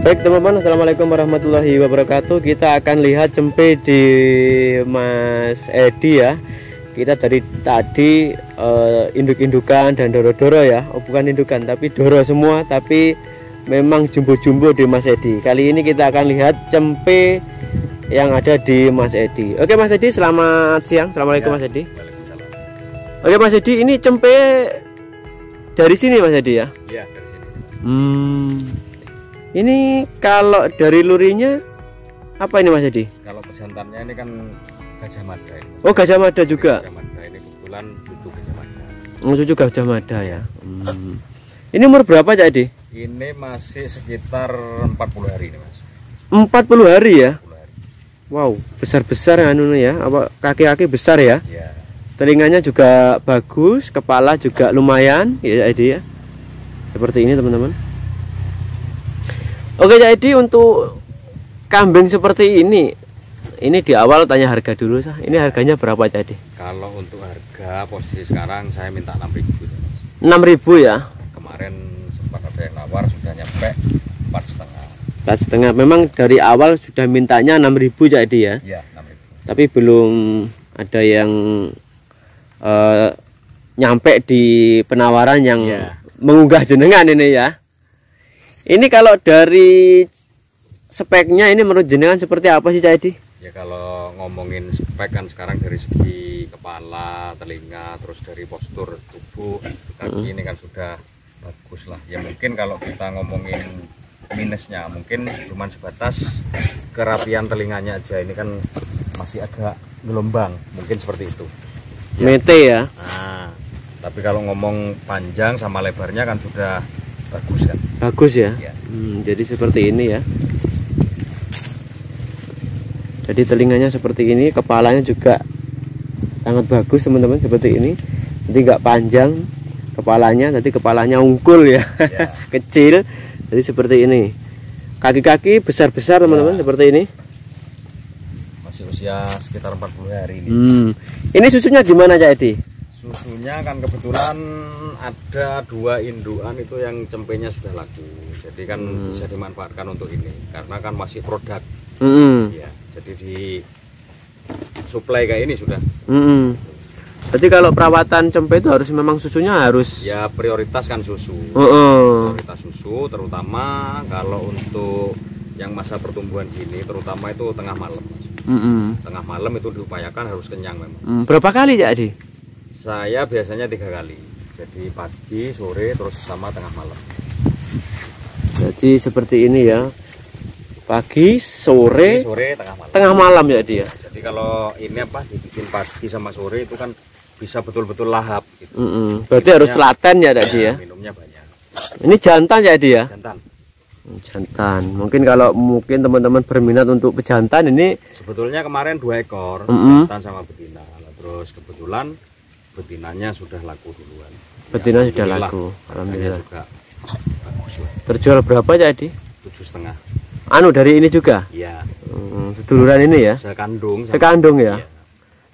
Baik teman-teman, assalamualaikum warahmatullahi wabarakatuh. Kita akan lihat cempe di Mas Edi ya. Kita dari tadi induk-indukan dan doro-doro ya. Oh, bukan indukan tapi doro semua, tapi memang jumbo-jumbo di Mas Edi. Kali ini kita akan lihat cempe yang ada di Mas Edi. Oke Mas Edi, selamat siang. Assalamualaikum ya, Mas Edi. Oke Mas Edi, ini cempe dari sini Mas Edi ya? Iya, dari sini. Ini kalau dari lurinya apa ini Mas Edi? Kalau pejantannya ini kan Gajah Mada ini. Oh, Gajah Mada juga. Gajah Mada ini kebetulan cucu Gajah Mada. Oh, cucu Gajah Mada ya. Ini umur berapa Cak Edi? Ini masih sekitar 40 hari ini Mas. 40 hari ya? 40 hari. Wow, besar-besar anu ya. Apa kaki-kaki besar ya? Iya. Telinganya juga bagus, kepala juga lumayan ya Cak Edi ya. Seperti ini teman-teman. Oke Cak Edi, untuk kambing seperti ini di awal tanya harga dulu sah. Ini harganya berapa Cak Edi? Kalau untuk harga posisi sekarang saya minta 6.000 Mas. 6.000 ya? Kemarin sempat ada yang nawar sudah nyampe 4,5. 4,5. Memang dari awal sudah mintanya 6.000 Cak Edi ya? Iya, 6.000. Tapi belum ada yang nyampe di penawaran yang mengunggah jenengan ini ya. Ini kalau dari speknya ini menurut jenengan seperti apa sih Cak Edi? Ya kalau ngomongin spek kan sekarang dari segi kepala, telinga, terus dari postur tubuh, kaki ini kan sudah bagus lah. Ya mungkin kalau kita ngomongin minusnya mungkin cuma sebatas kerapian telinganya aja, ini kan masih agak gelombang, mungkin seperti itu. Ya. Mete ya. Nah, tapi kalau ngomong panjang sama lebarnya kan sudah bagus kan. Bagus ya. Ya. Jadi seperti ini ya. Jadi telinganya seperti ini, kepalanya juga sangat bagus teman-teman, seperti ini. Jadi nggak panjang kepalanya, jadi kepalanya ungkul ya, ya. Kecil. Jadi seperti ini. Kaki-kaki besar-besar teman-teman, seperti ini. Masih usia sekitar 40 hari ini. Ini susunya gimana Cak Edi? Susunya kan kebetulan ada 2 indukan itu yang cempenya sudah laku, jadi kan bisa dimanfaatkan untuk ini karena kan masih produk. Ya, jadi di suplai kayak ini sudah. Jadi kalau perawatan cempe itu harus memang susunya harus ya prioritas kan susu. Prioritas susu, terutama kalau untuk yang masa pertumbuhan gini, terutama itu tengah malam. Tengah malam itu diupayakan harus kenyang memang. Berapa kali Cak Edi? Saya biasanya 3 kali, jadi pagi, sore, terus sama tengah malam. Jadi seperti ini ya, pagi, sore, tengah malam ya dia. Jadi kalau ini apa dibikin pagi sama sore itu kan bisa betul-betul lahap. Gitu. Berarti harus telaten ya tadi ya. Minumnya banyak. Ini jantan ya dia. Jantan. Jantan. Mungkin kalau teman-teman berminat untuk pejantan ini. Sebetulnya kemarin 2 ekor jantan sama betina. Terus kebetulan betinanya sudah laku duluan. Betina ya, sudah laku. Alhamdulillah. Juga bagus lah. Terjual berapa Cak 7,5. Anu dari ini juga? Iya. Seduluran ini ya? Sekandung. Sekandung ya? Iya.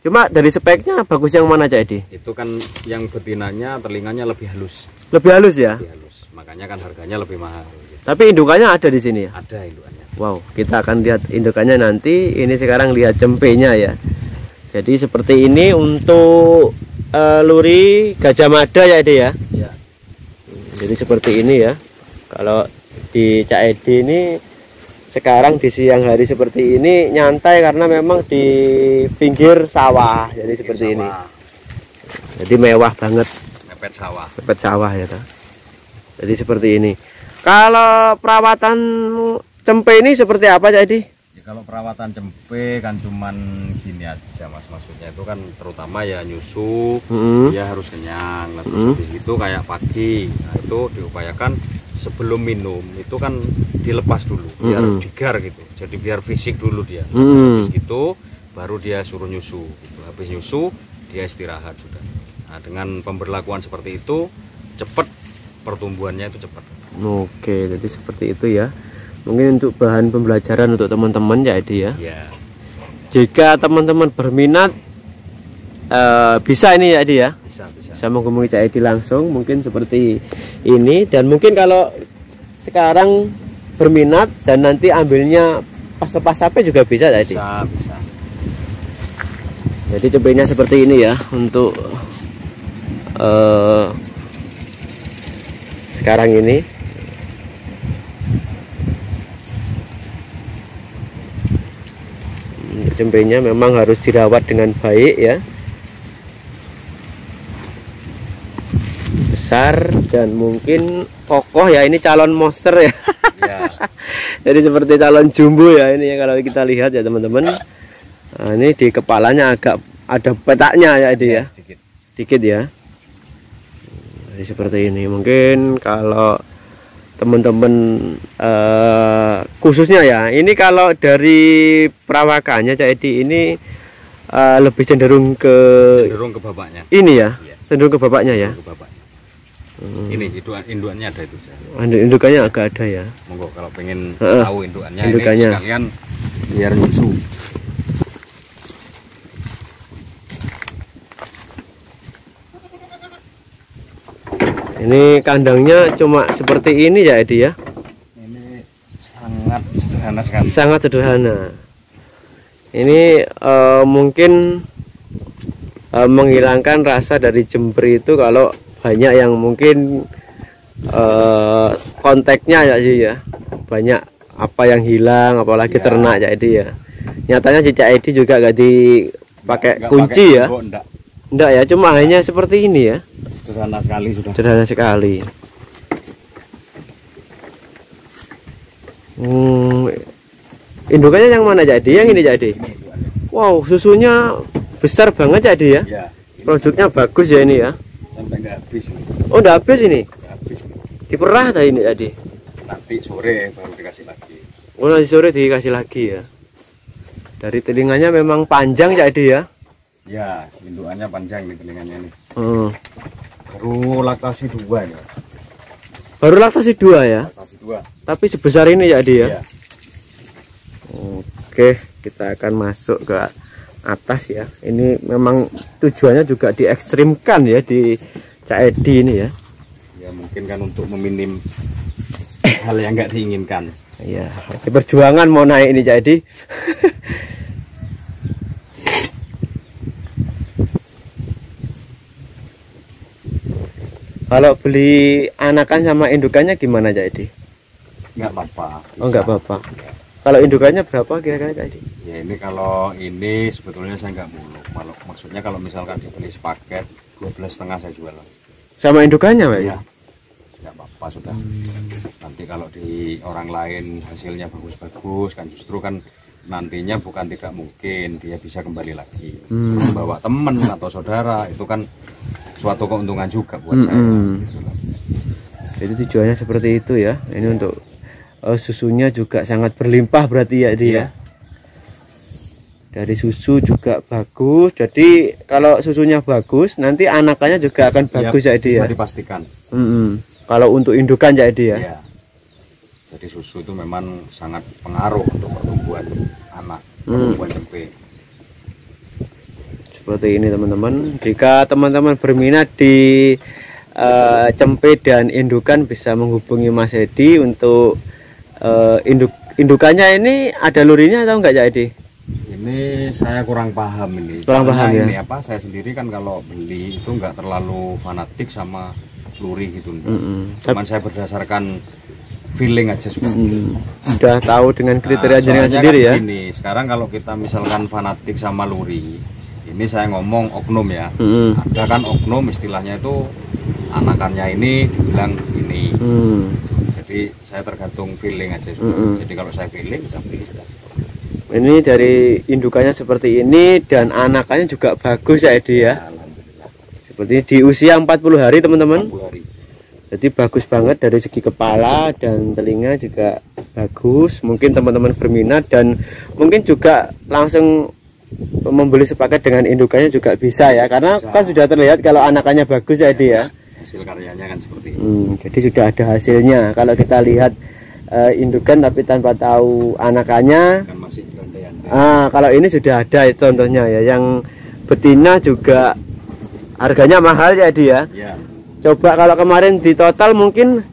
Cuma dari speknya bagus yang mana Cak Edi? Itu kan yang betinanya telinganya lebih halus. Lebih halus ya? Lebih halus. Makanya kan harganya lebih mahal. Gitu. Tapi indukannya ada di sini ya? Ada indukannya. Wow, kita akan lihat indukannya nanti. Ini sekarang lihat cempenya ya. Jadi seperti ini untuk luri Gajah Mada ya Edi ya? Iya. Jadi seperti ini ya. Kalau di Cak Edi ini sekarang di siang hari seperti ini nyantai karena memang di pinggir sawah. Jadi seperti ini. Jadi mewah banget. Mepet sawah. Mepet sawah ya toh. Jadi seperti ini. Kalau perawatan cempe ini seperti apa Cak Edi? Kalau perawatan cempe kan cuman gini aja Mas, maksudnya itu kan terutama ya nyusu, dia harus kenyang. Nah, terus itu kayak pagi, nah itu diupayakan sebelum minum itu kan dilepas dulu, biar digar gitu. Jadi biar fisik dulu dia. Habis itu baru dia suruh nyusu. Gitu. Habis nyusu dia istirahat sudah. Nah, dengan pemberlakuan seperti itu cepat pertumbuhannya itu cepat. Oke, jadi seperti itu ya. Mungkin untuk bahan pembelajaran untuk teman-teman ya Edi ya. Jika teman-teman berminat bisa ini ya Edi ya. Bisa. Saya menghubungi Cak Edi langsung mungkin seperti ini. Dan mungkin kalau sekarang berminat dan nanti ambilnya pas lepas sapi juga bisa tadi. Bisa. Jadi cempenya seperti ini ya untuk sekarang ini. Cempenya memang harus dirawat dengan baik ya, besar dan mungkin kokoh ya. Ini calon monster ya, Ya. jadi seperti calon jumbo ya ini ya kalau kita lihat ya teman-teman. Nah, ini di kepalanya agak ada petaknya ya ini ya, dikit ya. Jadi seperti ini. Mungkin kalau teman-teman khususnya ya, ini kalau dari perawakannya Cak Edi ini lebih cenderung ke bapaknya. Ini ya, Iya. cenderung ke bapaknya ya. Ke bapaknya. Ini indukannya ada itu. Indukannya agak ada ya. Monggo kalau pengen tahu indukannya ini sekalian biar nyusu. Ini kandangnya cuma seperti ini ya Edi ya. Ini sangat sederhana sekali. Sangat sederhana. Ini mungkin menghilangkan rasa dari jemper itu kalau banyak yang mungkin kontaknya ya sih ya. Banyak apa yang hilang, apalagi ya, ternak ya Edi ya. Nyatanya Cak Edi juga gak dipakai kunci ya. Enggak ya, cuma hanya seperti ini ya. Sederhana sekali sudah. Sederhana sekali. Indukannya yang mana jadi? Yang ini jadi. Wow, susunya besar banget jadi ya. Ya, produknya bagus ya ini ya. Sampai nggak habis ini. Oh, udah habis ini. Nggak habis ini. Diperah tadi ini tadi. Nanti sore baru dikasih lagi. Oh, nanti sore dikasih lagi ya. Dari telinganya memang panjang jadi ya. Ya, indukannya panjang nih telinganya nih. Baru laktasi 2 ya. Baru laktasi 2 ya. Laktasi 2. Tapi sebesar ini ya dia. Ya. Oke, kita akan masuk ke atas ya. Ini memang tujuannya juga diekstrimkan ya di Cak Edi ini ya. Ya mungkin kan untuk meminim hal yang nggak diinginkan. Iya, perjuangan mau naik ini Cak Edi. Kalau beli anakan sama indukannya gimana Cak Edi? Nggak apa-apa. Oh, nggak apa-apa. Kalau indukannya berapa kira-kira Cak Edi? Ya ini kalau ini sebetulnya saya nggak muluk. Maksudnya kalau misalkan dibeli sepaket 12,5 saya jual. Sama indukannya Pak? Ya. Nggak apa-apa sudah. Nanti kalau di orang lain hasilnya bagus-bagus kan justru kan nantinya bukan tidak mungkin dia bisa kembali lagi. Bawa temen atau saudara itu kan suatu keuntungan juga buat saya. Jadi tujuannya seperti itu ya. Ini untuk susunya juga sangat berlimpah berarti ya dia. Dari susu juga bagus. Jadi kalau susunya bagus, nanti anakannya juga akan bagus ya dia. Bisa dipastikan. Kalau untuk indukan ya dia. Ya. Jadi susu itu memang sangat pengaruh untuk pertumbuhan anak, pertumbuhan cempe. Seperti ini teman-teman. Jika teman-teman berminat di cempe dan indukan bisa menghubungi Mas Edi untuk indukannya. Ini ada lurinya atau enggak Cak Edi? Ini saya kurang paham ini. Kurang paham ya. Ini apa? Saya sendiri kan kalau beli itu enggak terlalu fanatik sama luri gitu. Cuman saya berdasarkan feeling aja sudah tahu dengan kriteria jenengan sendiri kan ya. Gini, sekarang kalau kita misalkan fanatik sama luri, ini saya ngomong oknum ya. Ada kan oknum istilahnya itu anakannya ini dibilang ini. Jadi saya tergantung feeling aja. Jadi kalau saya feeling bisa pilih. Ini dari indukannya seperti ini dan anakannya juga bagus ya Edi ya. Seperti di usia 40 hari teman-teman. Jadi bagus banget dari segi kepala dan telinga juga bagus. Mungkin teman-teman berminat dan mungkin juga langsung membeli sepaket dengan indukannya juga bisa ya. Karena kan sudah terlihat kalau anakannya bagus ya Edi ya. Hasil karyanya kan seperti ini. Jadi sudah ada hasilnya. Kalau kita lihat indukan tapi tanpa tahu anakannya kan masih gandai-gandai. Kalau ini sudah ada itu contohnya ya. Yang betina juga harganya mahal ya dia. Ya. Coba kalau kemarin di total mungkin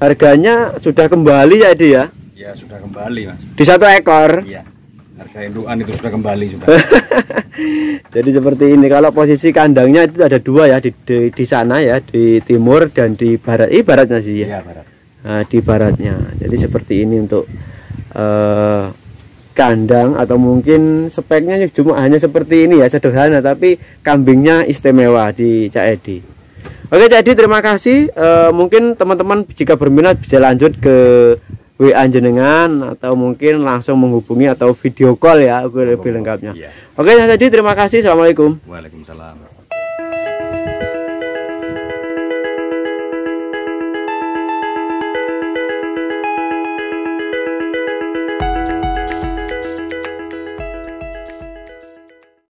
harganya sudah kembali ya dia. Ya sudah kembali Mas. Di 1 ekor. Iya. Harga indukan itu sudah kembali sudah. Jadi seperti ini. Kalau posisi kandangnya itu ada 2 ya di sana ya, di timur dan di barat. Baratnya sih ya. Iya, barat. Nah, di baratnya. Jadi seperti ini untuk kandang, atau mungkin speknya cuma hanya seperti ini ya, sederhana, tapi kambingnya istimewa di Cak Edi. Oke Cak Edi, terima kasih. Mungkin teman-teman jika berminat bisa lanjut ke WA jenengan, atau mungkin langsung menghubungi atau video call ya lebih lengkapnya. Iya. Oke Cak Edi, terima kasih. Assalamualaikum. Waalaikumsalam.